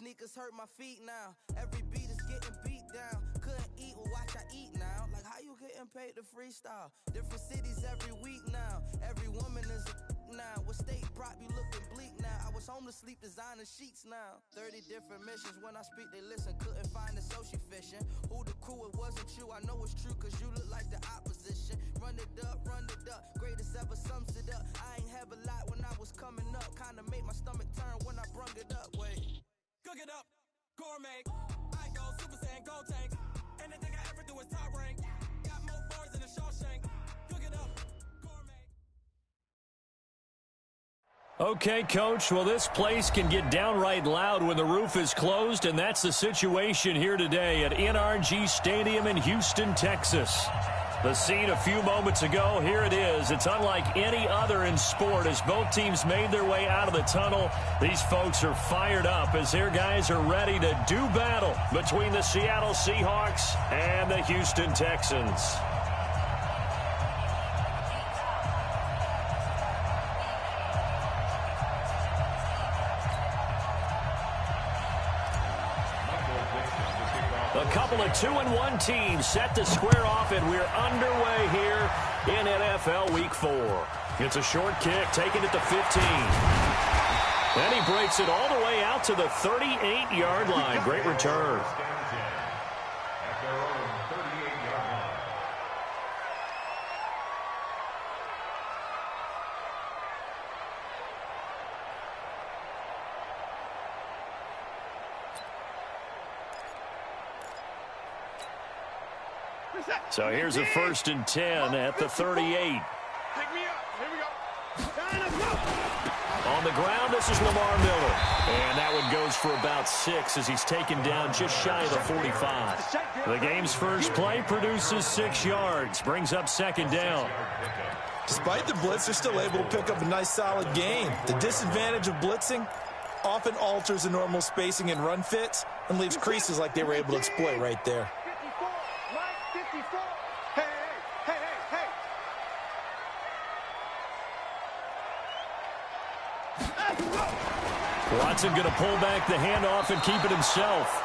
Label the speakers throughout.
Speaker 1: sneakers hurt my feet now. Every beat is getting beat down. Couldn't eat, well watch I eat now. Like how you getting paid to freestyle? Different cities every week now. Every woman is a now. What state prop you looking bleak now? I was home to sleep designer sheets now. 30 different missions. When I speak they listen. Couldn't find it so she fishing. Who the crew, it wasn't you. I know it's true cause you look like the opposition. Run it up, greatest ever sums it up. I ain't have a lot when I was coming up. Kinda made my stomach turn when I brung it up. Wait.
Speaker 2: Cook it up, gourmet. I go Super Saiyan, gold tanks. Anything I ever do is top rank. Got more bars than a Shawshank. Cook it up, gourmet.
Speaker 3: Okay, Coach, well, this place can get downright loud when the roof is closed, and that's the situation here today at NRG Stadium in Houston, Texas. The scene a few moments ago, here it is. It's unlike any other in sport as both teams made their way out of the tunnel. These folks are fired up as their guys are ready to do battle between the Seattle Seahawks and the Houston Texans. A couple of 2-1 teams set to square off, and we're underway here in NFL Week 4. It's a short kick, taking it to 15. And he breaks it all the way out to the 38-yard line. Great return. So here's a 1st and 10 at the 38.
Speaker 4: Pick me up. Here we go.
Speaker 3: On the ground, this is Lamar Miller. And that one goes for about 6 as he's taken down just shy of the 45. The game's first play produces 6 yards, brings up 2nd down.
Speaker 5: Despite the blitz, they're still able to pick up a nice solid gain. The disadvantage of blitzing often alters the normal spacing and run fits and leaves creases like they were able to exploit right there.
Speaker 3: Watson going to pull back the handoff and keep it himself.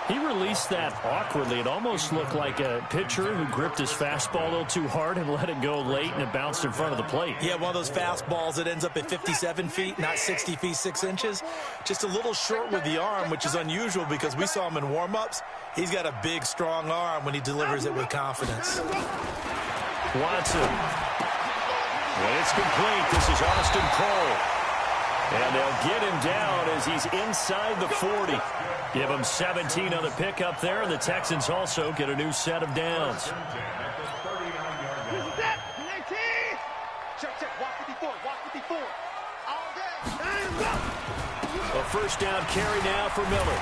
Speaker 3: He released that awkwardly. It almost looked like a pitcher who gripped his fastball a little too hard and let it go late, and it bounced in front of the plate.
Speaker 5: Yeah, one of those fastballs that ends up at 57 feet, not 60 feet, 6 inches. Just a little short with the arm, which is unusual because we saw him in warm-ups. He's got a big, strong arm when he delivers it with confidence.
Speaker 3: Watson. And it's complete. This is Austin Cole. And they'll get him down as he's inside the 40. Give him 17 on the pickup there, and the Texans also get a new set of downs. A 1st down carry now for Miller.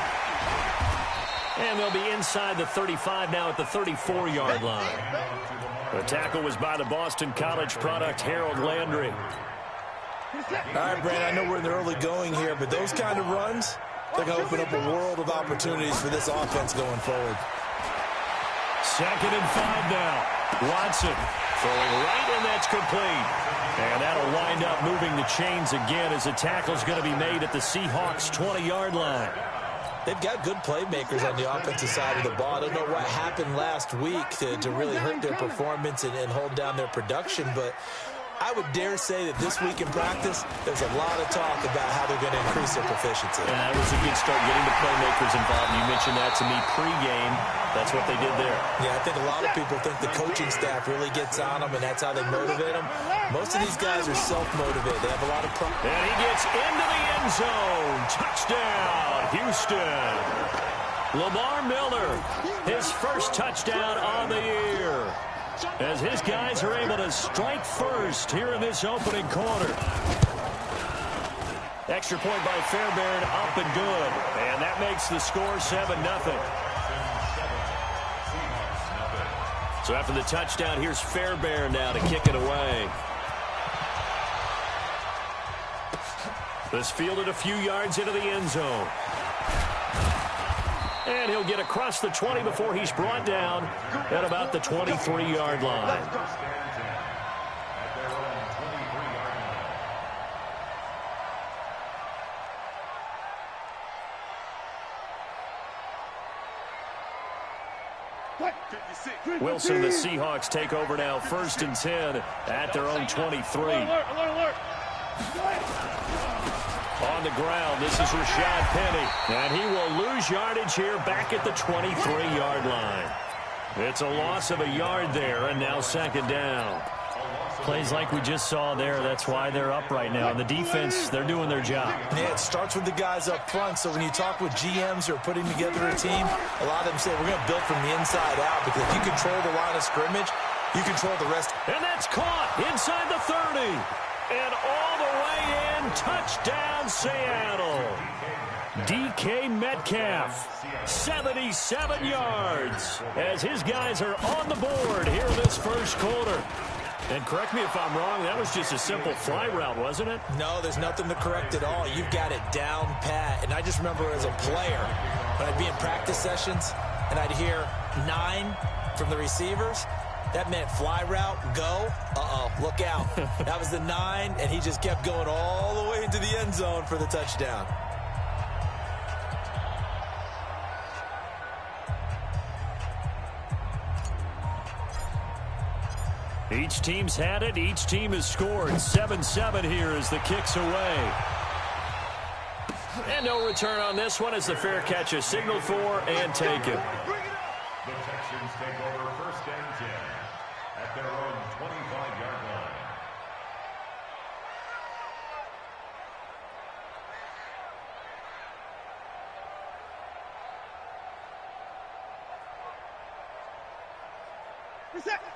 Speaker 3: And they'll be inside the 35 now at the 34-yard line. The tackle was by the Boston College product, Harold Landry.
Speaker 5: All right, Brandon, I know we're in the early going here, but those kind of runs, they're going to open up a world of opportunities for this offense going forward.
Speaker 3: 2nd and 5 now. Watson throwing right, and that's complete. And that'll wind up moving the chains again as the tackle's going to be made at the Seahawks' 20-yard line.
Speaker 5: They've got good playmakers on the offensive side of the ball. I don't know what happened last week to really hurt their performance and hold down their production, but I would dare say that this week in practice, there's a lot of talk about how they're going to increase their proficiency.
Speaker 3: And that was a good start, getting the playmakers involved. You mentioned that to me pregame. That's what they did there.
Speaker 5: Yeah, I think a lot of people think the coaching staff really gets on them, and that's how they motivate them. Most of these guys are self-motivated. They have a lot of pride.
Speaker 3: And he gets into the end zone. Touchdown, Houston. Lamar Miller, his first touchdown on the year, as his guys are able to strike first here in this opening quarter. Extra point by Fairbairn, up and good. And that makes the score 7-0. So after the touchdown, here's Fairbairn now to kick it away. This fielded a few yards into the end zone. And he'll get across the 20 before he's brought down at about the 23-yard line. Wilson and the Seahawks take over now, 1st and 10 at their own 23. On the ground, this is Rashad Penny, and he will lose yardage here back at the 23-yard line. It's a loss of a yard there, and now 2nd down.
Speaker 6: Plays like we just saw there. That's why they're up right now. And the defense, they're doing their job.
Speaker 5: Yeah, it starts with the guys up front. So when you talk with GMs who are putting together a team, a lot of them say we're going to build from the inside out, because if you control the line of scrimmage, you control the rest.
Speaker 3: And that's caught inside the 30. And all the way in, touchdown Seattle. DK Metcalf, 77 yards, as his guys are on the board here in this first quarter. And correct me if I'm wrong, that was just a simple fly route, wasn't it?
Speaker 5: No, there's nothing to correct at all. You've got it down pat. And I just remember as a player, when I'd be in practice sessions and I'd hear 9 from the receivers, that meant fly route, go, look out. That was the 9, and he just kept going all the way into the end zone for the touchdown.
Speaker 3: Each team's had it. Each team has scored. 7-7 here as the kick's away. And no return on this one as the fair catch is signaled for and taken.
Speaker 7: The Texans take over 1st and 10 at their own 25-yard line.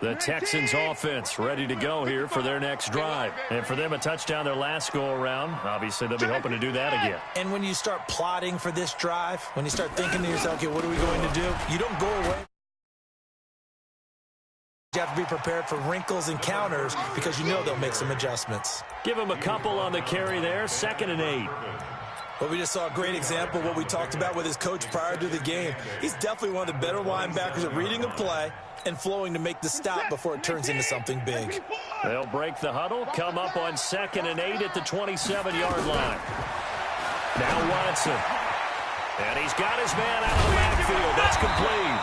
Speaker 3: The Texans offense ready to go here for their next drive. And for them, a touchdown their last go-around. Obviously, they'll be hoping to do that again.
Speaker 5: And when you start plotting for this drive, when you start thinking to yourself, okay, what are we going to do? You don't go away. You have to be prepared for wrinkles and counters because you know they'll make some adjustments.
Speaker 3: Give them a couple on the carry there. 2nd and 8.
Speaker 5: Well, we just saw a great example of what we talked about with his coach prior to the game. He's definitely one of the better linebackers at reading a play and flowing to make the stop before it turns into something big.
Speaker 3: They'll break the huddle, come up on 2nd and 8 at the 27-yard line. Now Watson. And he's got his man out of the backfield. That's complete.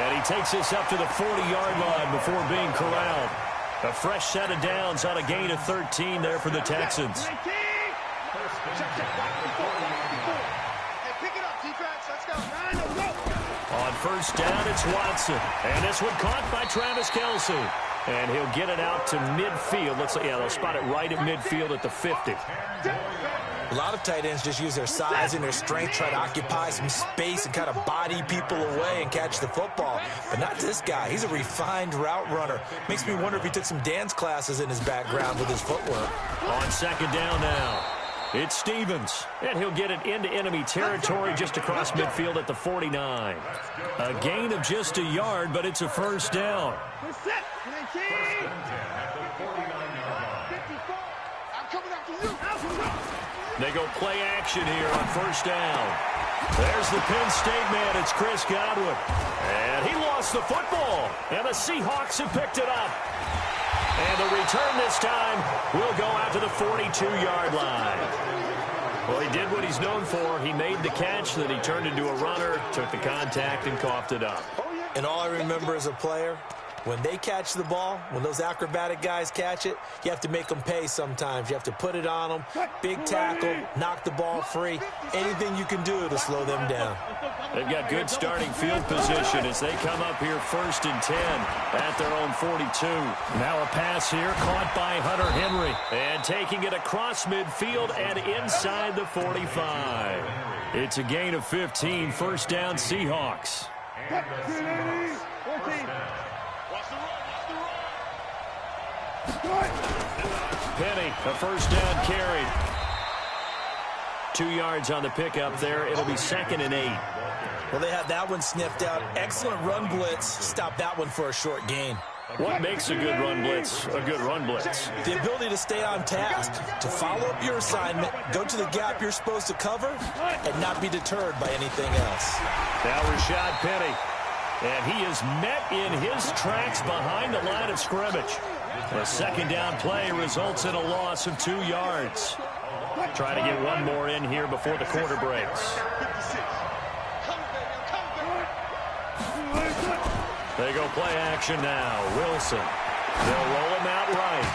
Speaker 3: And he takes this up to the 40-yard line before being corralled. A fresh set of downs on a gain of 13 there for the Texans. On 1st down, it's Watson. And this one caught by Travis Kelce. And he'll get it out to midfield. Looks like, yeah, they'll spot it right at midfield at the 50.
Speaker 5: A lot of tight ends just use their size and their strength, try to occupy some space and kind of body people away and catch the football. But not this guy. He's a refined route runner. Makes me wonder if he took some dance classes in his background with his footwork.
Speaker 3: On 2nd down now, it's Stevens. And he'll get it into enemy territory just across midfield at the 49. A gain of just a yard, but it's a 1st down. They go play action here on 1st down. There's the Penn State man. It's Chris Godwin. And he lost the football. And the Seahawks have picked it up. And the return this time will go out to the 42-yard line. Well, he did what he's known for. He made the catch, then he turned into a runner, took the contact, and coughed it up.
Speaker 5: And all I remember as a player, when they catch the ball, when those acrobatic guys catch it, you have to make them pay sometimes. You have to put it on them, big tackle, knock the ball free, anything you can do to slow them down.
Speaker 3: They've got good starting field position as they come up here 1st and 10 at their own 42. Now a pass here caught by Hunter Henry. And taking it across midfield and inside the 45. It's a gain of 15, 1st down Seahawks. Penny, a 1st down carry. 2 yards on the pickup there. It'll be 2nd and 8.
Speaker 5: Well, they had that one sniffed out. Excellent run blitz. Stop that one for a short gain.
Speaker 3: What makes a good run blitz a good run blitz?
Speaker 5: The ability to stay on task, to follow up your assignment, go to the gap you're supposed to cover, and not be deterred by anything else.
Speaker 3: Now Rashad Penny. And he is met in his tracks behind the line of scrimmage. A 2nd down play results in a loss of 2 yards. Try to get one more in here before the quarter breaks. They go play action now. Wilson. They'll roll him out right.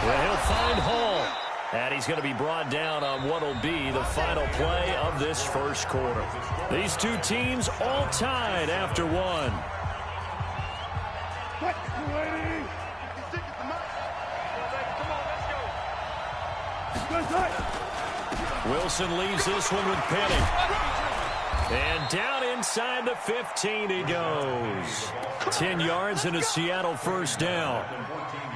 Speaker 3: Well, he'll find Hall. And he's going to be brought down on what will be the final play of this first quarter. These two teams all tied after one. Wilson leaves this one with Penny. And down inside the 15 he goes. 10 yards and a Seattle first down.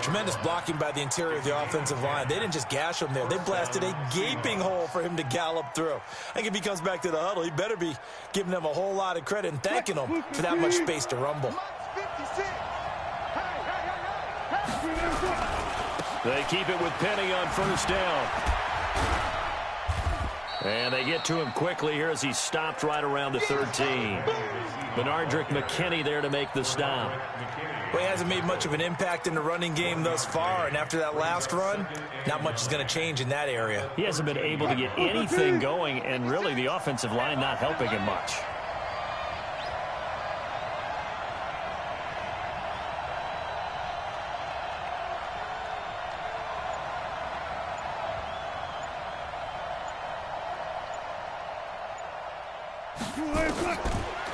Speaker 5: Tremendous blocking by the interior of the offensive line. They didn't just gash him there. They blasted a gaping hole for him to gallop through. I think if he comes back to the huddle, he better be giving them a whole lot of credit and thanking them for that much space to rumble.
Speaker 3: They keep it with Penny on first down. And they get to him quickly here as he stopped right around the 13. Benardrick McKinney there to make the stop.
Speaker 5: Well, he hasn't made much of an impact in the running game thus far, and after that last run, not much is going to change in that area.
Speaker 3: He hasn't been able to get anything going, and really the offensive line not helping him much.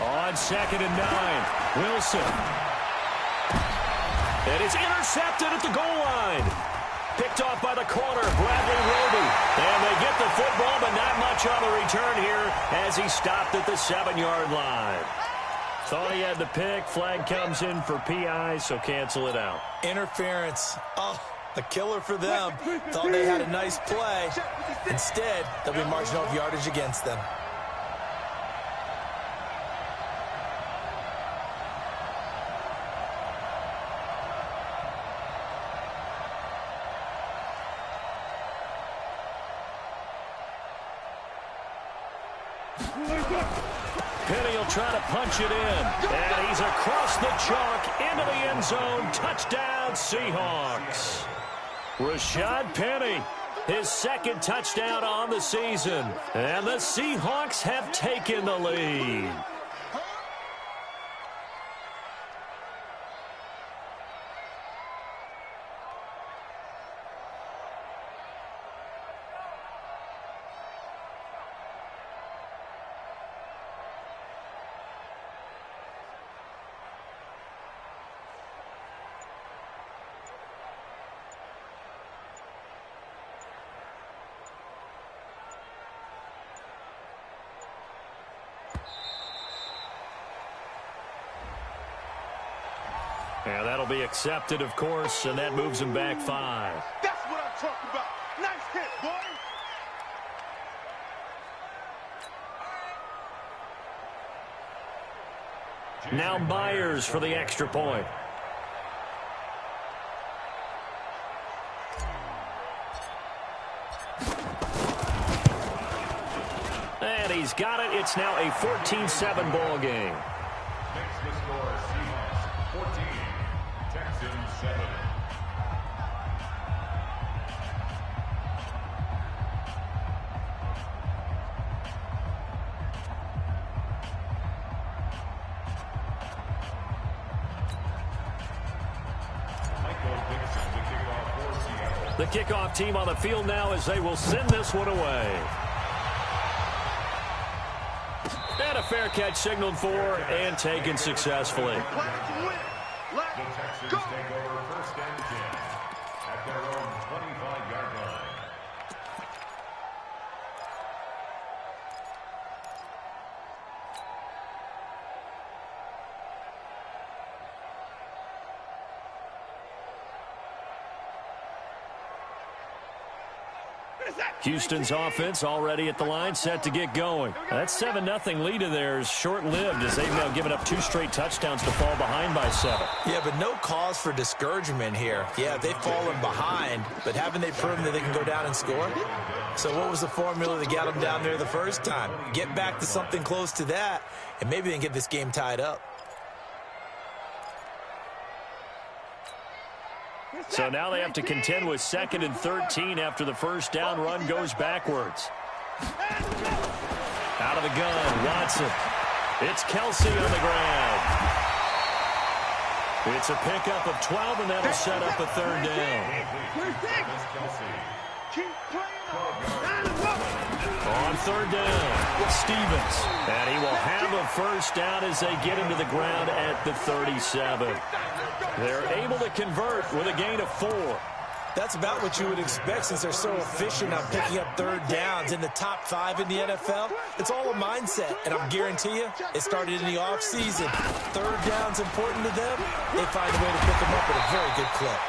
Speaker 3: On 2nd and 9, Wilson. And it's intercepted at the goal line. Picked off by the corner, Bradley Roby. And they get the football, but not much on the return here as he stopped at the 7-yard line. Thought he had the pick. Flag comes in for PI, so cancel it out.
Speaker 5: Interference. Oh, a killer for them. Thought they had a nice play. Instead, they'll be marching off yardage against them.
Speaker 3: Penny will try to punch it in. And he's across the chalk into the end zone. Touchdown, Seahawks. Rashad Penny, his second touchdown on the season. And the Seahawks have taken the lead. And that'll be accepted, of course, and that moves him back 5.
Speaker 4: That's what I'm talking about. Nice hit, boy.
Speaker 3: Now Myers for the extra point. And he's got it. It's now a 14-7 ball game.
Speaker 7: Makes the score Seahawks 14, Texans 7.
Speaker 3: The kickoff team on the field now as they will send this one away. And a fair catch signaled for and taken successfully.
Speaker 7: The Texans take over 1st and 10 at their own 25-yard line.
Speaker 3: Houston's offense already at the line, set to get going. That 7-0 lead of theirs short-lived as they've now given up 2 straight touchdowns to fall behind by 7.
Speaker 5: Yeah, but no cause for discouragement here. Yeah, they've fallen behind, but haven't they proven that they can go down and score? So what was the formula that got them down there the first time? Get back to something close to that, and maybe they can get this game tied up.
Speaker 3: So now they have to contend with 2nd and 13 after the first down run goes backwards. Out of the gun, Watson. It's Kelsey on the ground. It's a pickup of 12, and that'll set up a third down. On third down, Stevens. And he will have a first down as they get him to the ground at the 37. They're able to convert with a gain of 4.
Speaker 5: That's about what you would expect since they're so efficient on picking up third downs in the top 5 in the NFL. It's all a mindset, and I'll guarantee you it started in the offseason. Third down's important to them. They find a way to pick them up at a very good clip.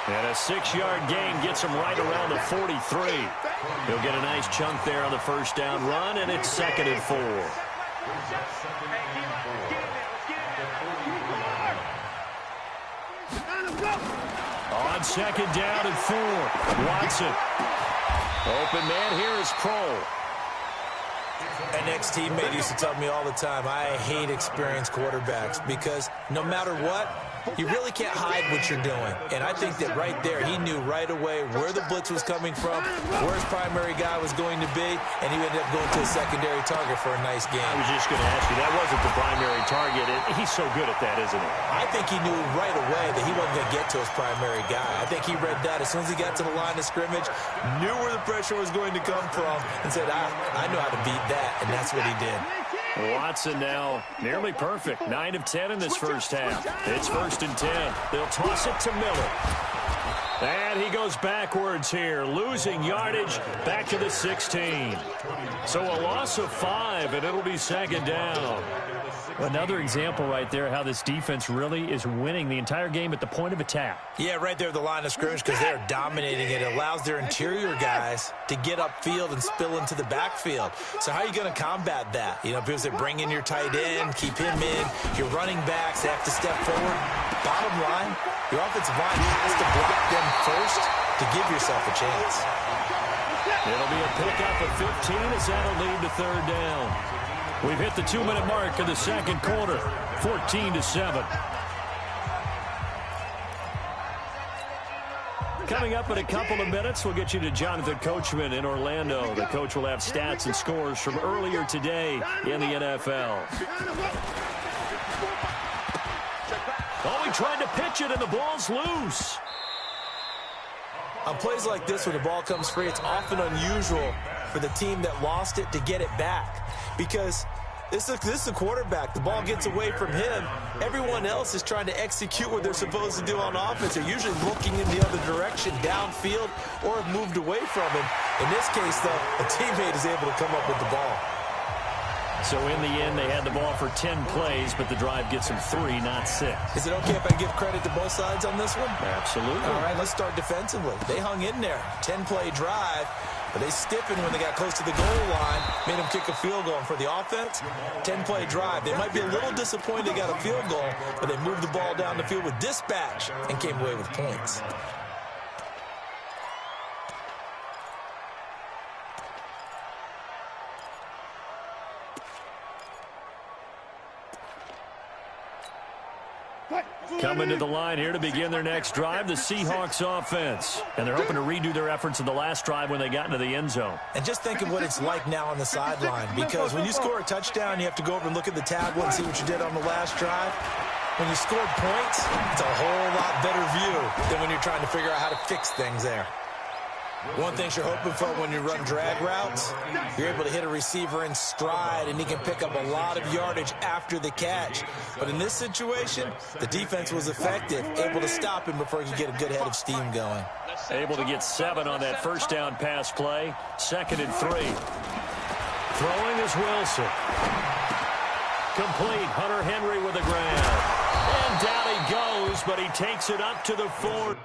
Speaker 3: And a 6-yard gain gets him right around the 43. He'll get a nice chunk there on the first down run, and it's 2nd and 4. On 2nd down and 4, Watson. Open man here is Kroll.
Speaker 5: An ex-teammate used to tell me all the time, I hate experienced quarterbacks because no matter what, you really can't hide what you're doing. And I think that right there, he knew right away where the blitz was coming from, where his primary guy was going to be, and he ended up going to a secondary target for a nice game.
Speaker 3: I was just going to ask you, that wasn't the primary target. He's so good at that, isn't he?
Speaker 5: I think he knew right away that he wasn't going to get to his primary guy. I think he read that as soon as he got to the line of scrimmage, knew where the pressure was going to come from, and said, I know how to beat that, and that's what he did.
Speaker 3: Watson now nearly perfect. 9 of 10 in this first half. It's 1st and 10. They'll toss it to Miller. And he goes backwards here, losing yardage back to the 16. So a loss of 5, and it'll be 2nd down. Another example right there how this defense really is winning the entire game at the point of attack.
Speaker 5: Yeah, right there at the line of scrimmage because they're dominating it. It allows their interior guys to get upfield and spill into the backfield. So how are you going to combat that? You know, people say bring in your tight end, keep him in. Your running backs have to step forward. Bottom line, your offensive line has to block them first to give yourself a chance.
Speaker 3: It'll be a pickup of 15 as that'll lead to 3rd down. We've hit the 2-minute mark of the 2nd quarter, 14-7. Coming up in a couple of minutes, we'll get you to Jonathan Coachman in Orlando. The coach will have stats and scores from earlier today in the NFL. Oh, he tried to pitch it, and the ball's loose.
Speaker 5: On plays like this, when the ball comes free, it's often unusual for the team that lost it to get it back. Because this is a quarterback. The ball gets away from him. Everyone else is trying to execute what they're supposed to do on offense. They're usually looking in the other direction, downfield, or have moved away from him. In this case, though, a teammate is able to come up with the ball.
Speaker 3: So in the end, they had the ball for 10 plays, but the drive gets them 3, not 6.
Speaker 5: Is it okay if I give credit to both sides on this one?
Speaker 3: Absolutely.
Speaker 5: All right, let's start defensively. They hung in there. 10-play drive, but they stiffened when they got close to the goal line, made them kick a field goal. And for the offense, 10-play drive. They might be a little disappointed they got a field goal, but they moved the ball down the field with dispatch and came away with points.
Speaker 3: Coming to the line here to begin their next drive, the Seahawks offense. And they're hoping to redo their efforts in the last drive when they got into the end zone.
Speaker 5: And just think of what it's like now on the sideline, because when you score a touchdown, you have to go over and look at the tablet and see what you did on the last drive. When you scored points, it's a whole lot better view than when you're trying to figure out how to fix things there. One thing you're hoping for when you run drag routes, you're able to hit a receiver in stride, and he can pick up a lot of yardage after the catch. But in this situation, the defense was effective, able to stop him before he could get a good head of steam going.
Speaker 3: Able to get 7 on that first down pass play. 2nd and 3. Throwing is Wilson. Complete. Hunter Henry with the grab. And down he goes, but he takes it up to the 4.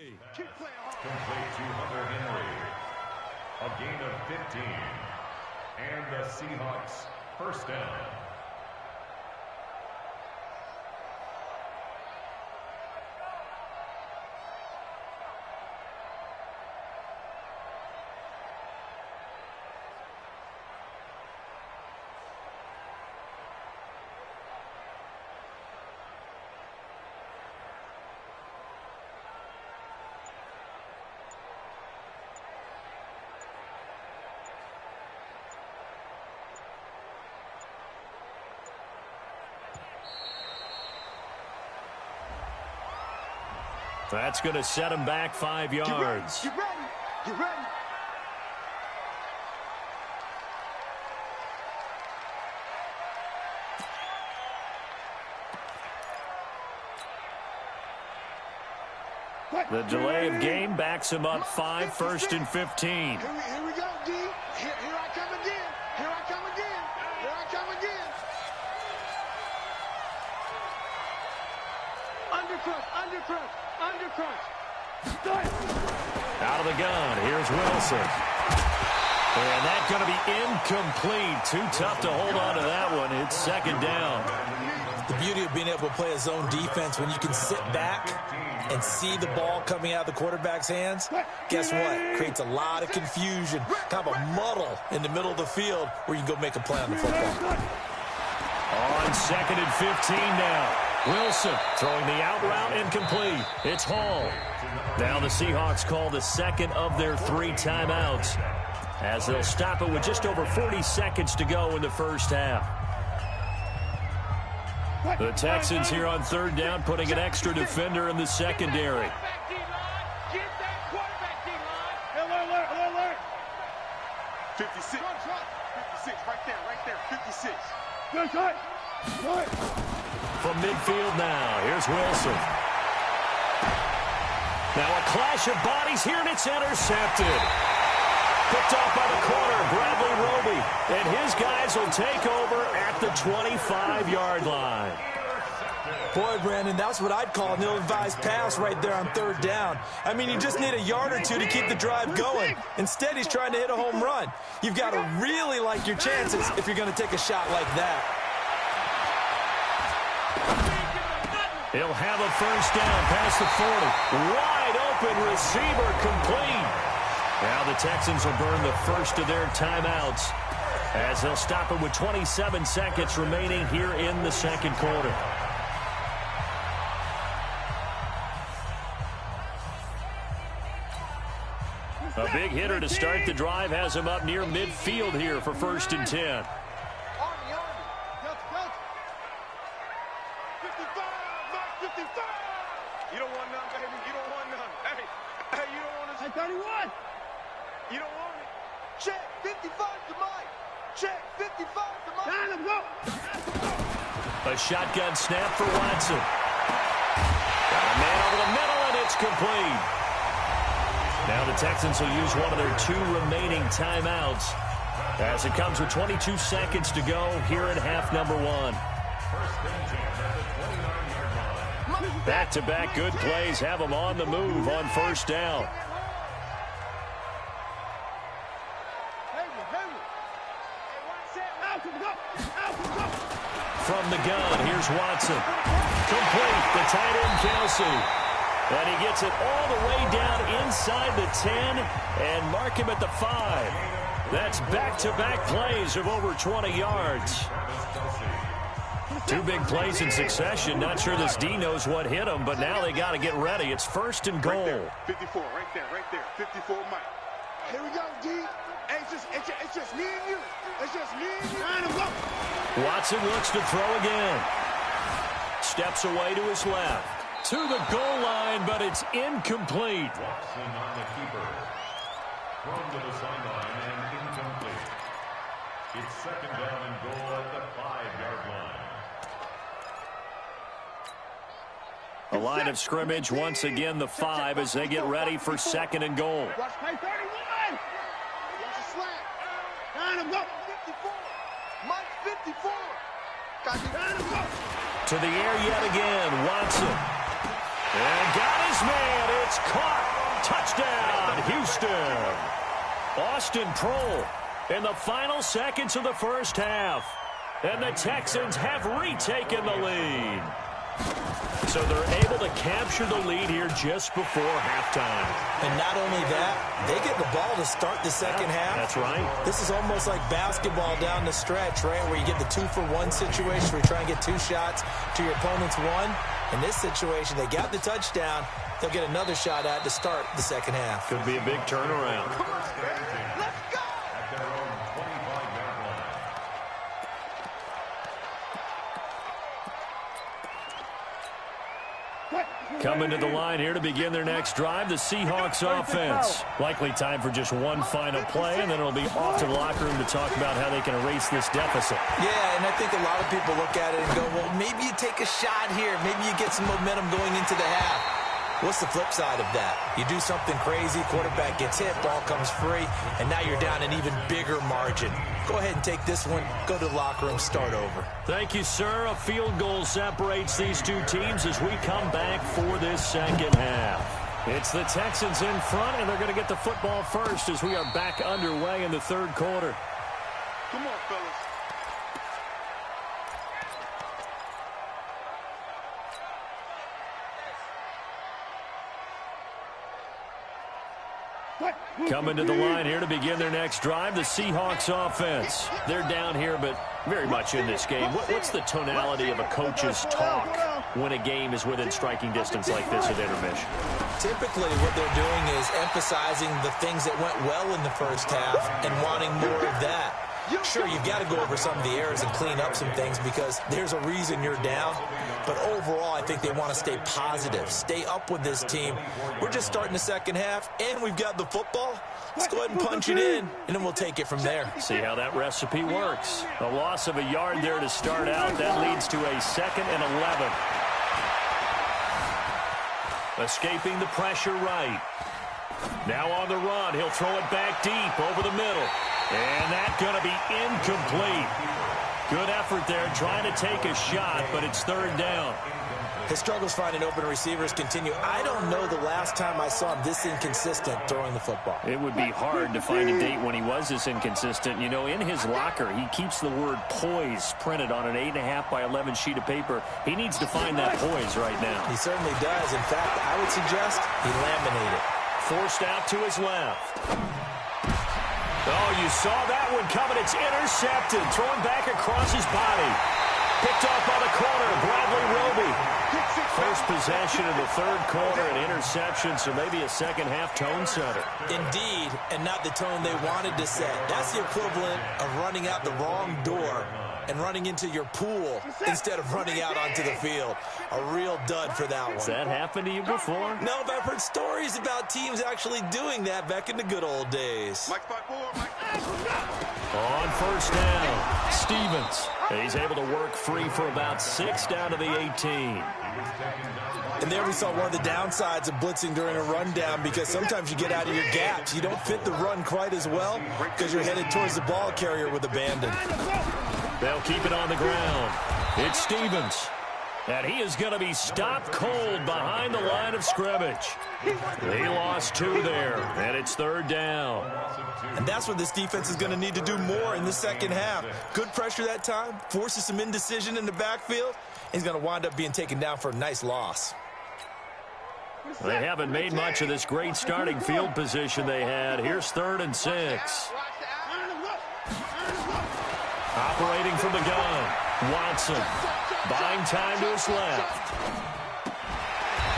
Speaker 7: Complete to Hunter Henry. A gain of 15. And the Seahawks first down.
Speaker 3: That's going to set him back 5 yards.
Speaker 4: Get ready. Get ready.
Speaker 3: The delay of game backs him up 5, 1st and 15.
Speaker 4: Here we go, D. Here I come again. Here I come again. Here I come again. Undercrunch.
Speaker 3: Out of the gun, here's Wilson. And that's going to be incomplete. Too tough to hold on to that one. It's second down.
Speaker 5: The beauty of being able to play a zone defense when you can sit back and see the ball coming out of the quarterback's hands, guess what? Creates a lot of confusion, kind of a muddle in the middle of the field where you can go make a play on the football.
Speaker 3: On 2nd and 15 now. Wilson throwing the out route incomplete. It's Hall. Now the Seahawks call the second of their 3 timeouts as they'll stop it with just over 40 seconds to go in the first half. The Texans here on 3rd down putting an extra defender in the secondary.
Speaker 4: Get that quarterback, D-line. Alert. 56. 56, right there. 56. Good.
Speaker 3: From midfield now, here's Wilson. Now a clash of bodies here, and it's intercepted. Picked off by the corner, Bradley Roby. And his guys will take over at the 25-yard line.
Speaker 5: Boy, Brandon, that's what I'd call an ill-advised pass right there on 3rd down. I mean, you just need a yard or two to keep the drive going. Instead, he's trying to hit a home run. You've got to really like your chances if you're going to take a shot like that.
Speaker 3: He'll have a first down past the 40. Wide open receiver complete. Now the Texans will burn the first of their timeouts as they'll stop it with 27 seconds remaining here in the second quarter. A big hitter to start the drive has him up near midfield here for 1st and 10.
Speaker 4: You don't want none, baby. You don't want none. Hey, you don't want us. Hey, 31. You don't want it. Check 55 to Mike. Check 55 to Mike. Time to go.
Speaker 3: A shotgun snap for Watson. Got a man over the middle, and it's complete. Now the Texans will use one of their 2 remaining timeouts as it comes with 22 seconds to go here in half number 1. Back-to-back good plays have them on the move on 1st down. From the gun, here's Watson. Complete, the tight end Kelsey. And he gets it all the way down inside the 10 and mark him at the 5. That's back-to-back plays of over 20 yards. 2 big plays in succession. Not sure this D knows what hit him, but now they got to get ready. It's 1st and goal.
Speaker 4: Right there. 54, right there. 54, Mike. Here we go, D. It's just me and you. It's just me and you.
Speaker 3: Watson looks to throw again. Steps away to his left. To the goal line, but it's incomplete.
Speaker 7: Watson on the keeper. Thrown to the sideline and incomplete. It's 2nd down and goal at the 5-yard line.
Speaker 3: A line of scrimmage, once again the 5 as they get ready for 2nd and goal.
Speaker 4: Watch play 31. Watch the slant. Time to go. 54. Mike 54. Got you. Time to go.
Speaker 3: To the air yet again, Watson. And got his man. It's caught. Touchdown, Houston. Austin Proehl. in the final seconds of the first half. And the Texans have retaken the lead. So they're able to capture the lead here just before halftime.
Speaker 5: And not only that, they get the ball to start the second half.
Speaker 3: That's right.
Speaker 5: This is almost like basketball down the stretch, right, where you get the 2-for-1 situation where you try and get 2 shots to your opponent's 1. In this situation, they got the touchdown. They'll get another shot at to start the second half.
Speaker 3: Could be a big turnaround. Coming to the line here to begin their next drive, the Seahawks offense. Likely time for just one final play, and then it'll be off to the locker room to talk about how they can erase this deficit.
Speaker 5: Yeah, and I think a lot of people look at it and go, well, maybe you take a shot here. Maybe you get some momentum going into the half. What's the flip side of that? You do something crazy, quarterback gets hit, ball comes free, and now you're down an even bigger margin. Go ahead and take this one, go to the locker room, start over.
Speaker 3: Thank you, sir. A field goal separates these two teams as we come back for this second half. It's the Texans in front, and they're going to get the football first as we are back underway in the third quarter.
Speaker 4: Come on, fellas.
Speaker 3: Coming to the line here to begin their next drive, the Seahawks offense. They're down here, but very much in this game. What's the tonality of a coach's talk when a game is within striking distance like this at intermission?
Speaker 5: Typically, what they're doing is emphasizing the things that went well in the first half and wanting more of that. Sure, you've got to go over some of the errors and clean up some things because there's a reason you're down. But overall, I think they want to stay positive, stay up with this team. We're just starting the second half, and we've got the football. Let's go ahead and punch it in, and then we'll take it from there.
Speaker 3: See how that recipe works. A loss of a yard there to start out. That leads to a 2nd and 11. Escaping the pressure right. Now on the run. He'll throw it back deep over the middle. And that's going to be incomplete. Good effort there trying to take a shot, but it's third down.
Speaker 5: His struggles finding open receivers continue. I don't know the last time I saw him this inconsistent throwing the football.
Speaker 3: It would be hard to find a date when he was this inconsistent. You know, in his locker, he keeps the word poise printed on an 8.5 by 11 sheet of paper. He needs to find that poise right now.
Speaker 5: He certainly does. In fact, I would suggest he laminate it.
Speaker 3: Forced out to his left. Oh, you saw that one coming. It's intercepted. Thrown back across his body. Picked off by the corner, Bradley Roby. First possession of the third quarter, an interception, so maybe a second-half tone setter.
Speaker 5: Indeed, and not the tone they wanted to set. That's the equivalent of running out the wrong door and running into your pool instead of running out onto the field. A real dud for that one.
Speaker 3: Has that happened to you before?
Speaker 5: No, but I've heard stories about teams actually doing that back in the good old days.
Speaker 3: On first down, Stevens. He's able to work free for about 6 down to the 18.
Speaker 5: And there we saw one of the downsides of blitzing during a rundown because sometimes you get out of your gaps. You don't fit the run quite as well because you're headed towards the ball carrier with abandon.
Speaker 3: They'll keep it on the ground. It's Stevens. And he is going to be stopped cold behind the line of scrimmage. They lost 2 there, and it's third down.
Speaker 5: And that's what this defense is going to need to do more in the second half. Good pressure that time, forces some indecision in the backfield. He's going to wind up being taken down for a nice loss.
Speaker 3: They haven't made much of this great starting field position they had. Here's 3rd and 6. Operating from the gun, Watson. Buying time to his left.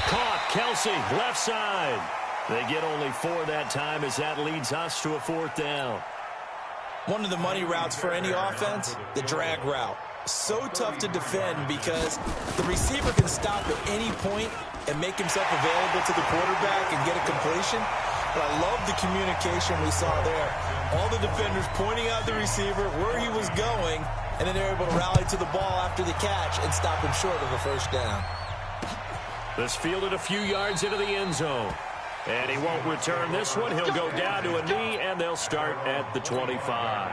Speaker 3: Caught, Kelsey, left side. They get only 4 that time as that leads us to a 4th down.
Speaker 5: One of the money routes for any offense, the drag route. So tough to defend because the receiver can stop at any point and make himself available to the quarterback and get a completion. But I love the communication we saw there. All the defenders pointing out the receiver, where he was going, and then they're able to rally to the ball after the catch and stop him short of a first down.
Speaker 3: This fielded a few yards into the end zone. And he won't return this one. He'll go down to a knee, and they'll start at the 25.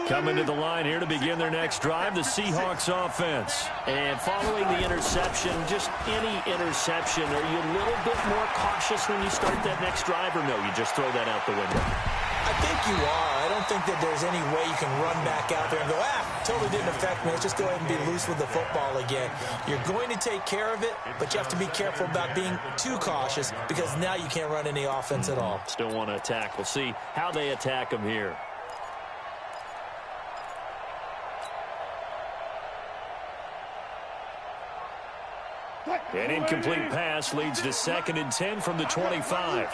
Speaker 3: Coming to the line here to begin their next drive, the Seahawks offense. And following the interception, just any interception, are you a little bit more cautious when you start that next drive, or no, you just throw that out the window?
Speaker 5: I I think you are. I don't think that there's any way you can run back out there and go, totally didn't affect me. Let's just go ahead and be loose with the football again. You're going to take care of it, but you have to be careful about being too cautious because now you can't run any offense at all.
Speaker 3: Still want to attack. We'll see how they attack him here. An incomplete pass leads to 2nd and 10 from the 25.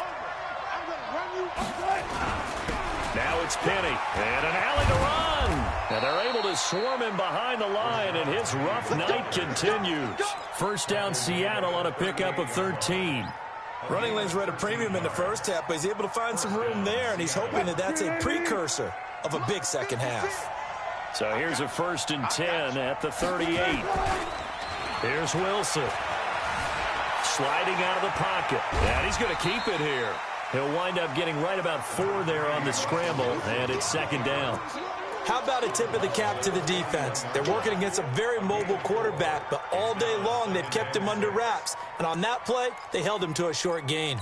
Speaker 3: Now it's Penny, and an alley to run. And they're able to swarm him behind the line, and his rough night continues. First down, Seattle on a pickup of 13.
Speaker 5: Running lanes were at a premium in the first half, but he's able to find some room there, and he's hoping that that's a precursor of a big second half.
Speaker 3: So here's a 1st and 10 at the 38. Here's Wilson. Sliding out of the pocket. And he's going to keep it here. He'll wind up getting right about 4 there on the scramble, and it's 2nd down.
Speaker 5: How about a tip of the cap to the defense? They're working against a very mobile quarterback, but all day long they've kept him under wraps. And on that play, they held him to a short gain.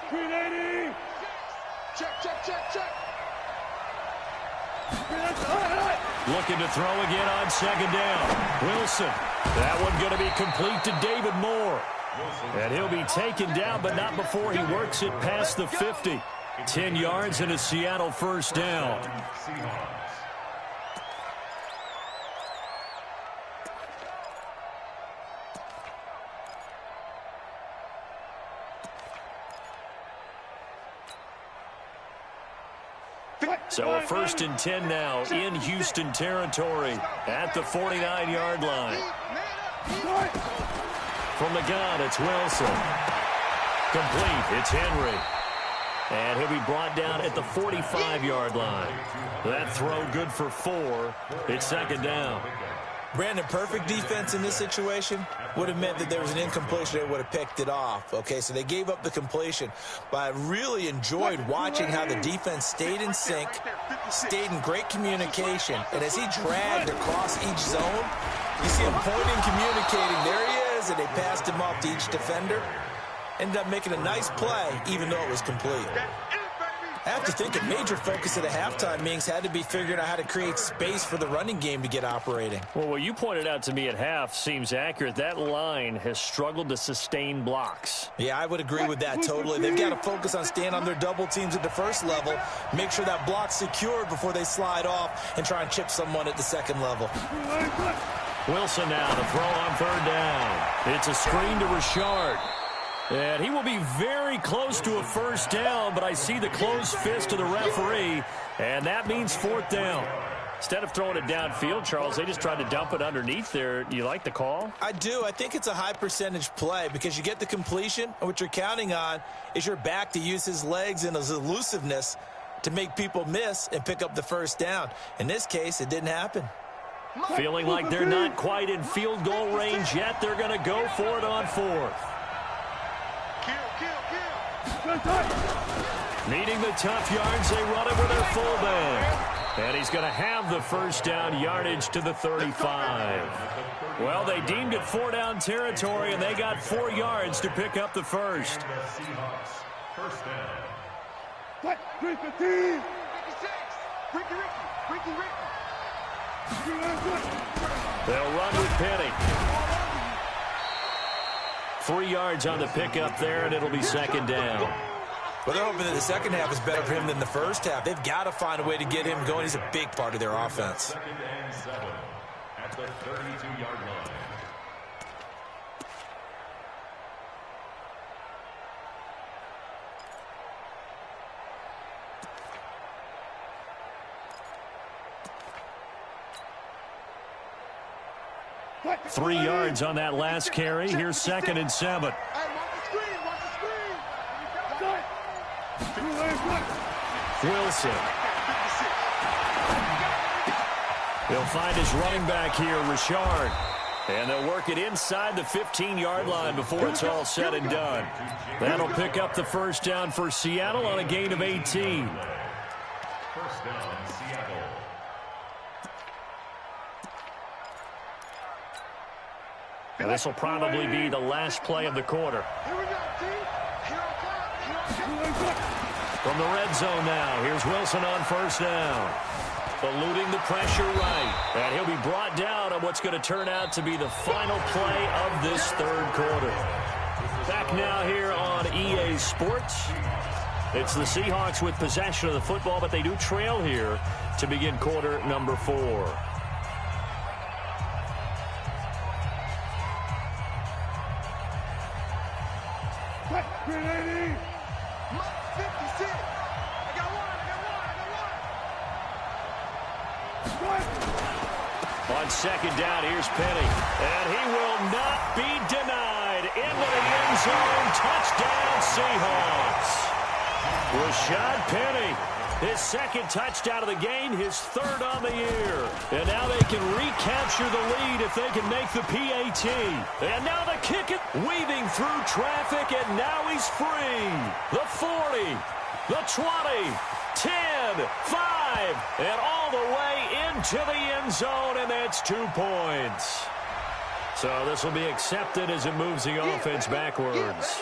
Speaker 4: 380. Check.
Speaker 3: Looking to throw again on 2nd down. Wilson. That one going to be complete to David Moore. And he'll be taken down, but not before he works it past the 50. 10 yards and a Seattle 1st down. So a 1st and 10 now in Houston territory at the 49-yard line. From the gun, it's Wilson. Complete, it's Henry. And he'll be brought down at the 45-yard line. That throw good for 4. It's 2nd down.
Speaker 5: Brandon, perfect defense in this situation would have meant that there was an incompletion. They would have picked it off. Okay, so they gave up the completion. But I really enjoyed watching how the defense stayed in sync, stayed in great communication. And as he dragged across each zone, you see him pointing, communicating. There he is, and they passed him off to each defender. Ended up making a nice play, even though it was complete. I have to think a major focus of the halftime meetings had to be figuring out how to create space for the running game to get operating.
Speaker 3: Well, what you pointed out to me at half seems accurate. That line has struggled to sustain blocks.
Speaker 5: Yeah, I would agree with that totally. They've got to focus on staying on their double teams at the first level, make sure that block's secured before they slide off and try and chip someone at the second level.
Speaker 3: Wilson now to throw on 3rd down. It's a screen to Richard. And he will be very close to a 1st down, but I see the closed fist of the referee, and that means 4th down. Instead of throwing it downfield, Charles, they just tried to dump it underneath there. Do you like the call?
Speaker 5: I do. I think it's a high percentage play because you get the completion, and what you're counting on is your back to use his legs and his elusiveness to make people miss and pick up the 1st down. In this case, it didn't happen.
Speaker 3: Feeling like they're not quite in field goal range yet. They're going to go for it on 4th. Needing the tough yards, they run it with their fullback. And he's going to have the 1st down yardage to the 35. Well, they deemed it 4-down territory, and they got 4 yards to pick up the 1st.
Speaker 7: First down.
Speaker 4: 315.
Speaker 3: They'll run with Penny. 3 yards on the pickup there, and it'll be 2nd down.
Speaker 5: Well, they're hoping that the second half is better for him than the first half. They've got to find a way to get him going. He's a big part of their offense.
Speaker 7: 2nd and 7 at the 32-yard line.
Speaker 3: What? 3 yards on that last carry. Here's 2nd and 7. Wilson. He'll find his running back here, Richard. And they'll work it inside the 15-yard line before it's all said and done. That'll pick up the 1st down for Seattle on a gain of 18.
Speaker 7: 1st down, Seattle.
Speaker 3: And this will probably be the last play of the quarter.
Speaker 4: Here we go, team. Here I come.
Speaker 3: From the red zone now, here's Wilson on first down. Eluding the pressure right. And he'll be brought down on what's going to turn out to be the final play of this third quarter. Back now here on EA Sports. It's the Seahawks with possession of the football, but they do trail here to begin quarter number 4. On second down, here's Penny. And he will not be denied. Into the end zone. Touchdown, Seahawks. Rashad Penny, his second touchdown of the game, his third on the year. And now they can recapture the lead if they can make the PAT. And now the kick it, weaving through traffic, and now he's free. The 40, the 20, 10, 5, and all the way into the end zone, and that's 2 points. So this will be accepted as it moves the offense backwards.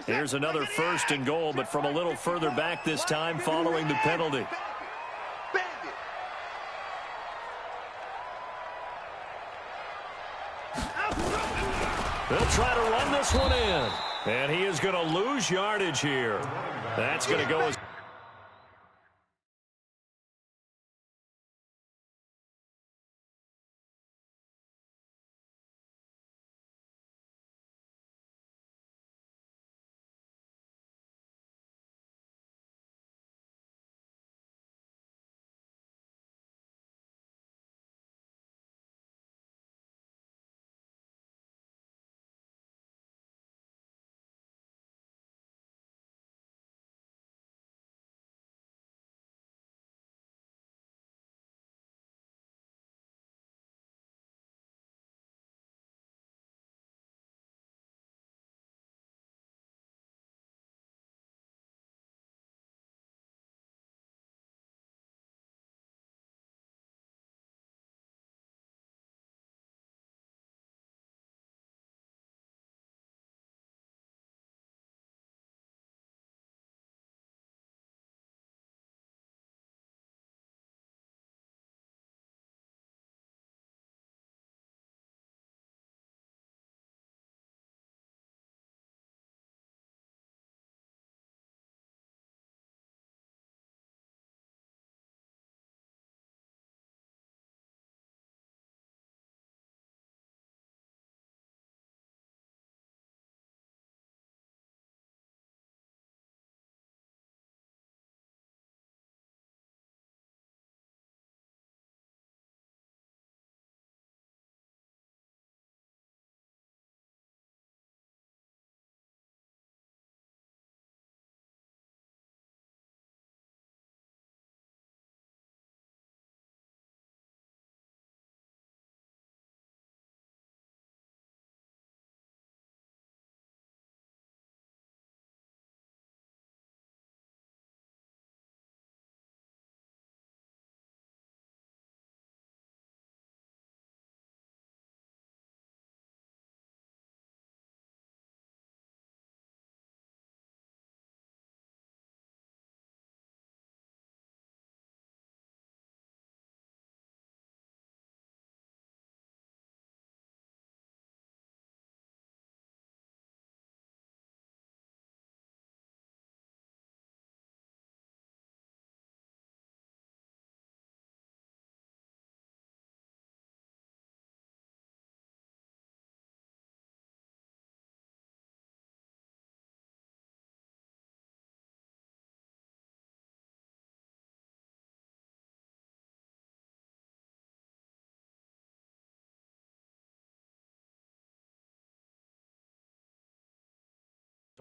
Speaker 3: Here's another first and goal, but from a little further back this time following the penalty. They'll try to run this one in. And he is going to lose yardage here. That's going to go as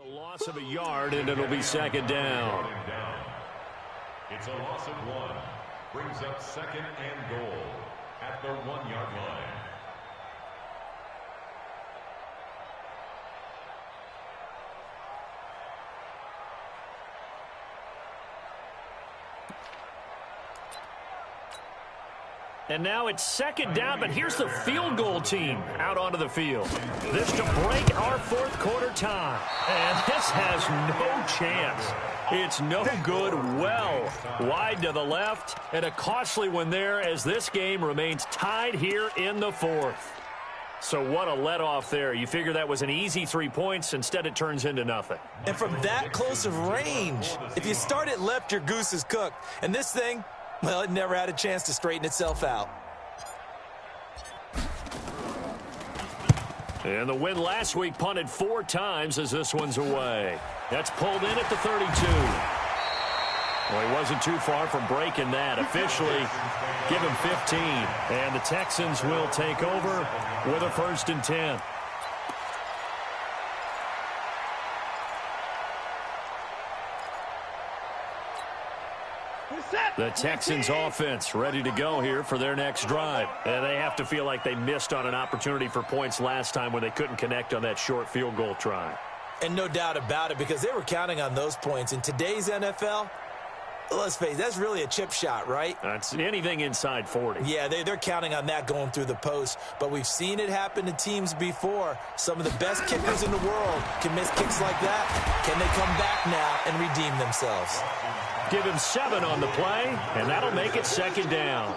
Speaker 3: A loss of a yard, and it'll be second down.
Speaker 7: It's a loss of 1. Brings up second and goal at the 1-yard line.
Speaker 3: And now it's second down, but here's the field goal team out onto the field. This to break our fourth quarter tie. And this has no chance. It's no good. Well wide to the left, and a costly one there as this game remains tied here in the fourth. So what a let-off there. You figure that was an easy 3 points. Instead, it turns into nothing.
Speaker 5: And from that close of range, if you start it left, your goose is cooked. And this thing, well, it never had a chance to straighten itself out.
Speaker 3: And the win last week punted 4 times as this one's away. That's pulled in at the 32. Well, he wasn't too far from breaking that. Officially, give him 15. And the Texans will take over with a 1st and 10. The Texans offense ready to go here for their next drive. And they have to feel like they missed on an opportunity for points last time when they couldn't connect on that short field goal try.
Speaker 5: And no doubt about it, because they were counting on those points. In today's NFL, let's face it, that's really a chip shot, right?
Speaker 3: That's anything inside 40.
Speaker 5: Yeah, they're counting on that going through the post. But we've seen it happen to teams before. Some of the best kickers in the world can miss kicks like that. Can they come back now and redeem themselves?
Speaker 3: Give him 7 on the play, and that'll make it second down.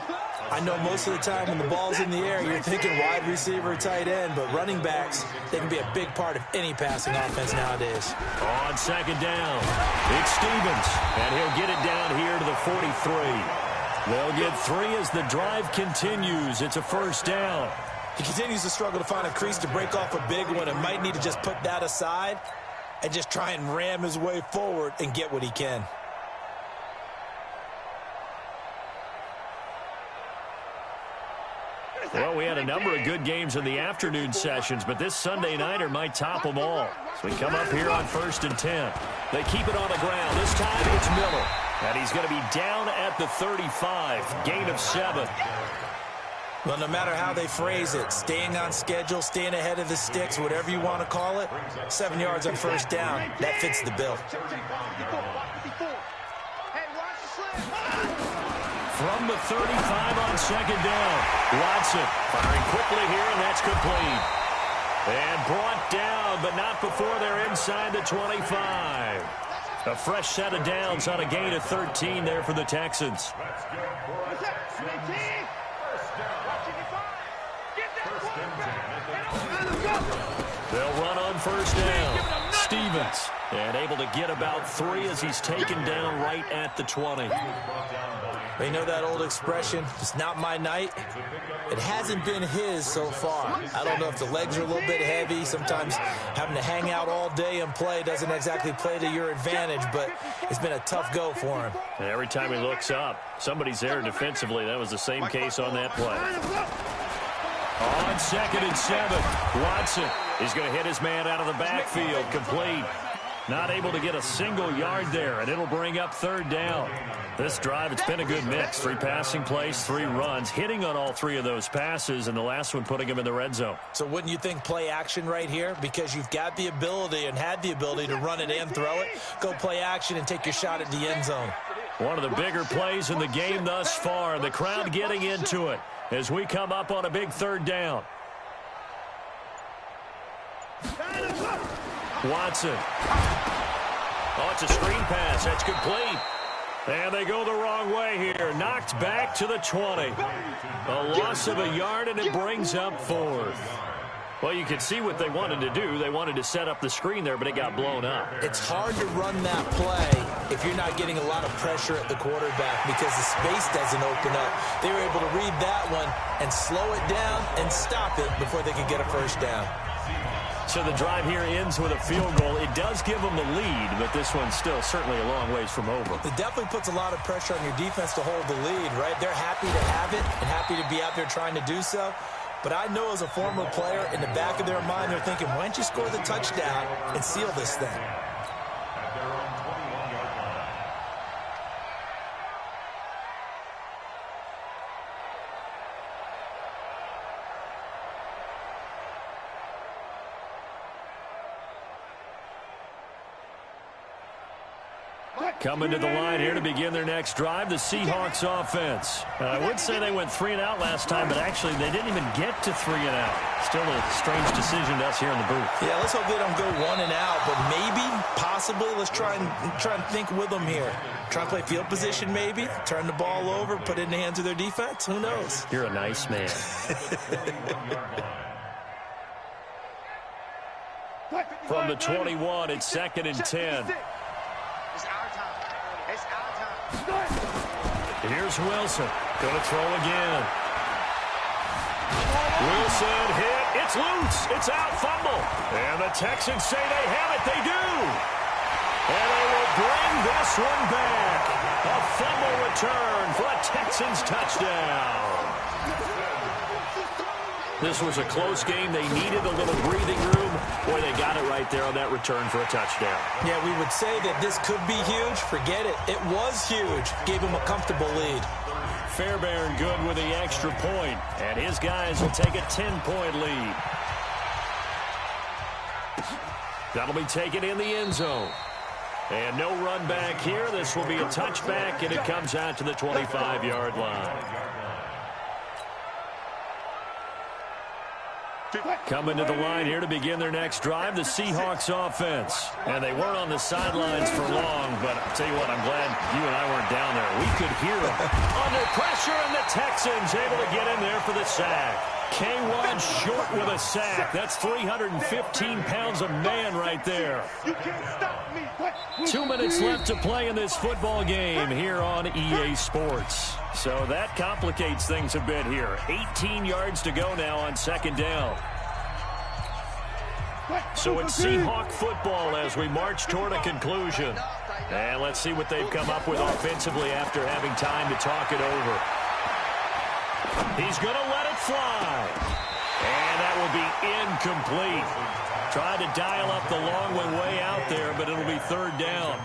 Speaker 5: I know most of the time when the ball's in the air, you're thinking wide receiver, tight end, but running backs, they can be a big part of any passing offense nowadays.
Speaker 3: On second down, it's Stevens, and he'll get it down here to the 43. They'll get 3 as the drive continues. It's a 1st down.
Speaker 5: He continues to struggle to find a crease to break off a big one and might need to just put that aside and just try and ram his way forward and get what he can.
Speaker 3: Well, we had a number of good games in the afternoon sessions, but this Sunday nighter might top them all. So we come up here on 1st and 10. They keep it on the ground. This time it's Miller. And he's going to be down at the 35. Gain of 7.
Speaker 5: Well, no matter how they phrase it, staying on schedule, staying ahead of the sticks, whatever you want to call it, 7 yards on 1st down, that fits the bill.
Speaker 3: From the 35 on second down, Watson firing quickly here, and that's complete. And brought down, but not before they're inside the 25. A fresh set of downs on a gain of 13 there for the Texans. They'll run on 1st down. Stevens, and able to get about 3 as he's taken down right at the 20.
Speaker 5: You know that old expression, it's not my night? It hasn't been his so far. I don't know if the legs are a little bit heavy. Sometimes having to hang out all day and play doesn't exactly play to your advantage, but it's been a tough go for him.
Speaker 3: And every time he looks up, somebody's there defensively. That was the same case on that play. On 2nd and 7, Watson is going to hit his man out of the backfield, complete. Not able to get a single yard there, and it'll bring up 3rd down. This drive, it's been a good mix. 3 passing plays, 3 runs, hitting on all 3 of those passes, and the last one putting him in the red zone.
Speaker 5: So wouldn't you think play action right here? Because you've got the ability and had the ability to run it and throw it. Go play action and take your shot at the end zone.
Speaker 3: One of the bigger plays in the game thus far. The crowd getting into it as we come up on a big 3rd down. Watson. Oh, it's a screen pass. That's complete. And they go the wrong way here. Knocked back to the 20. A loss of a yard, and it brings up 4th. Well, you can see what they wanted to do. They wanted to set up the screen there, but it got blown up.
Speaker 5: It's hard to run that play if you're not getting a lot of pressure at the quarterback because the space doesn't open up. They were able to read that one and slow it down and stop it before they could get a 1st down.
Speaker 3: So the drive here ends with a field goal. It does give them the lead, but this one's still certainly a long ways from over.
Speaker 5: It definitely puts a lot of pressure on your defense to hold the lead, right? They're happy to have it and happy to be out there trying to do so. But I know as a former player, in the back of their mind, they're thinking, why don't you score the touchdown and seal this thing?
Speaker 7: At their own 21-yard line.
Speaker 3: Coming to the line here to begin their next drive, the Seahawks offense. I would say they went 3 and out last time, but actually they didn't even get to 3 and out. Still a strange decision to us here in the booth.
Speaker 5: Yeah, let's hope they don't go 1 and out, but maybe, possibly, let's try and think with them here. Try and play field position maybe, turn the ball over, put it in the hands of their defense. Who knows?
Speaker 3: You're a nice man. From the 21, it's 2nd and 10. Here's Wilson. Going to throw again. Wilson hit. It's loose. It's out. Fumble. And the Texans say they have it. They do. And they will bring this one back. A fumble return for a Texans touchdown. This was a close game. They needed a little breathing room. Boy, they got it right there on that return for a touchdown.
Speaker 5: Yeah, we would say that this could be huge. Forget it. It was huge. Gave him a comfortable lead.
Speaker 3: Fairbairn good with the extra point. And his guys will take a 10-point lead. That'll be taken in the end zone. And no run back here. This will be a touchback, and it comes out to the 25-yard line. Coming to the line here to begin their next drive, the Seahawks offense. And they weren't on the sidelines for long, but I'll tell you what, I'm glad you and I weren't down there. We could hear them under pressure, and the Texans able to get in there for the sack. K1 short with a sack. That's 315 pounds of man right there.
Speaker 4: You can't stop me.
Speaker 3: 2 minutes left to play in this football game here on EA Sports. So that complicates things a bit here. 18 yards to go now on 2nd down. So it's Seahawk football as we march toward a conclusion. And let's see what they've come up with offensively after having time to talk it over. He's going to let it fly. And that will be incomplete. Tried to dial up the long one way out there, but it'll be 3rd down.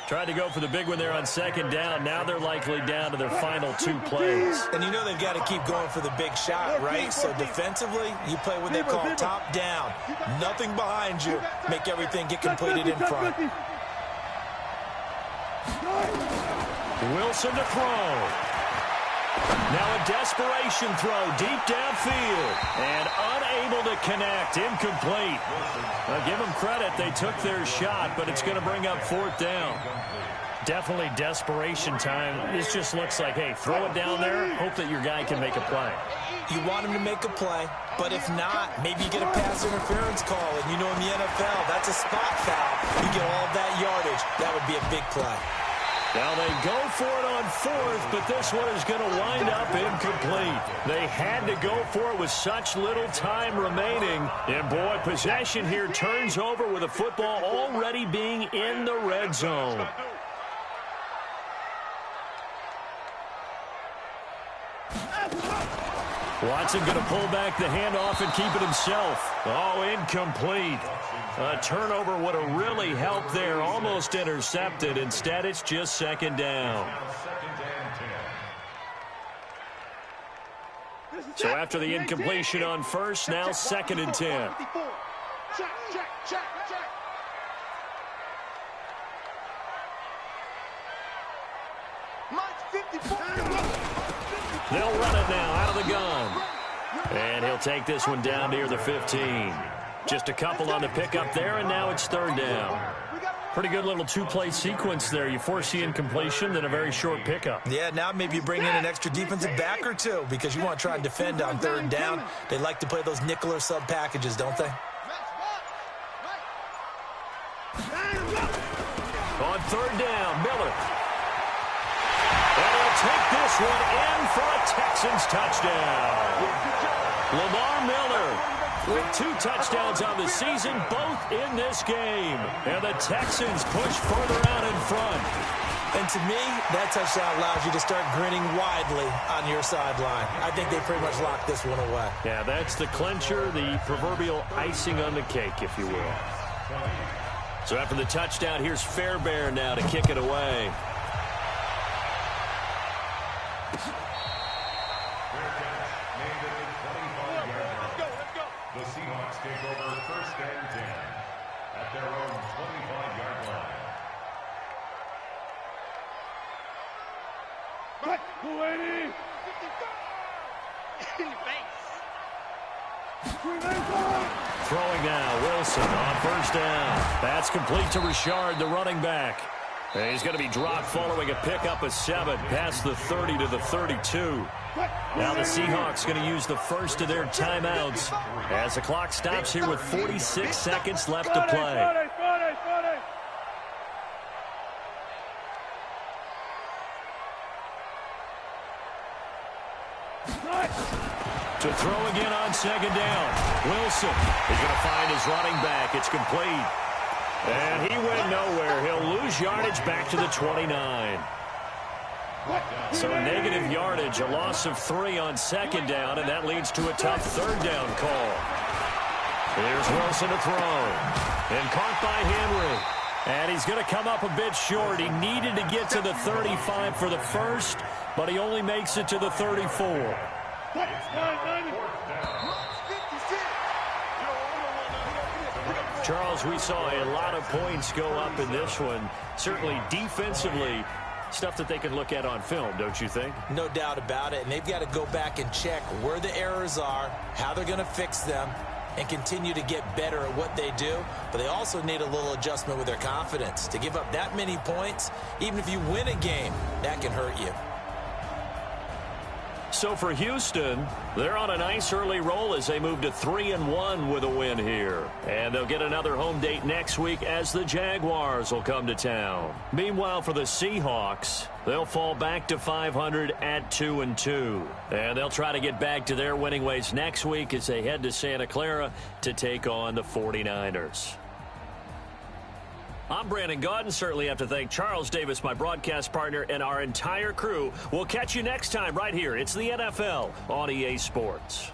Speaker 3: Tried to go for the big one there on 2nd down. Now they're likely down to their final 2 plays.
Speaker 5: And you know they've got to keep going for the big shot, right? So defensively, you play what they call top down. Nothing behind you. Make everything get completed in front.
Speaker 3: Wilson to throw. Now a desperation throw deep downfield. And unable to connect. Incomplete. Now give them credit. They took their shot, but it's going to bring up 4th down. Definitely desperation time. This just looks like, hey, throw it down there. Hope that your guy can make a play.
Speaker 5: You want him to make a play, but if not, maybe you get a pass interference call. And you know in the NFL, that's a spot foul. You get all of that yardage. That would be a big play.
Speaker 3: Now they go for it on 4th, but this one is going to wind up incomplete. They had to go for it with such little time remaining. And boy, possession here turns over with the football already being in the red zone. Watson going to pull back the handoff and keep it himself. Oh, incomplete. A turnover would have really helped there. Almost intercepted. Instead, it's just 2nd down. So after the incompletion on 1st, now 2nd and 10. They'll run it now out of the gun. And he'll take this one down near the 15. Just a couple on the pickup there, and now it's 3rd down. Pretty good little 2-play sequence there. You force the incompletion, then a very short pickup.
Speaker 5: Yeah, now maybe you bring in an extra defensive back or 2 because you want to try and defend on 3rd down. They like to play those nickel or sub packages, don't they?
Speaker 3: On 3rd down, Miller. And he'll take this one in for a Texans touchdown. Lamar Miller with 2 touchdowns on the season, both in this game. And the Texans push further out in front.
Speaker 5: And to me, that touchdown allows you to start grinning widely on your sideline. I think they pretty much locked this one away.
Speaker 3: Yeah, that's the clincher, the proverbial icing on the cake, if you will. So after the touchdown, here's Fairbairn now to kick it away.
Speaker 7: The Seahawks take over 1st and 10 at their own 25-yard line.
Speaker 3: Throwing now, Wilson on 1st down. That's complete to Richard, the running back. And he's going to be dropped following a pickup of 7 past the 30 to the 32. Now the Seahawks going to use the first of their timeouts as the clock stops here with 46 seconds left to play. To throw again on 2nd down. Wilson is going to find his running back. It's complete. And he went nowhere. He'll lose yardage back to the 29. So negative yardage, a loss of 3 on 2nd down, and that leads to a tough 3rd down call. Here's Wilson to throw. And caught by Henry. And he's going to come up a bit short. He needed to get to the 35 for the first, but he only makes it to the 34. Charles, we saw a lot of points go up in this one. Certainly defensively, stuff that they can look at on film, don't you think?
Speaker 5: No doubt about it. And they've got to go back and check where the errors are, how they're going to fix them, and continue to get better at what they do. But they also need a little adjustment with their confidence. To give up that many points, even if you win a game, that can hurt you.
Speaker 3: So for Houston, they're on a nice early roll as they move to 3-1 with a win here. And they'll get another home date next week as the Jaguars will come to town. Meanwhile, for the Seahawks, they'll fall back to 500 at 2-2. And they'll try to get back to their winning ways next week as they head to Santa Clara to take on the 49ers. I'm Brandon Gaudin. Certainly have to thank Charles Davis, my broadcast partner, and our entire crew. We'll catch you next time right here. It's the NFL on EA Sports.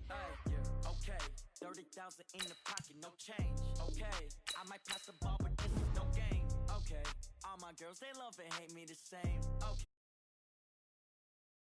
Speaker 2: Yeah, okay. 30,000 in the pocket, no change. Okay, I might pass the ball, but this is no game. Okay, all my girls, they love and hate me the same. Okay.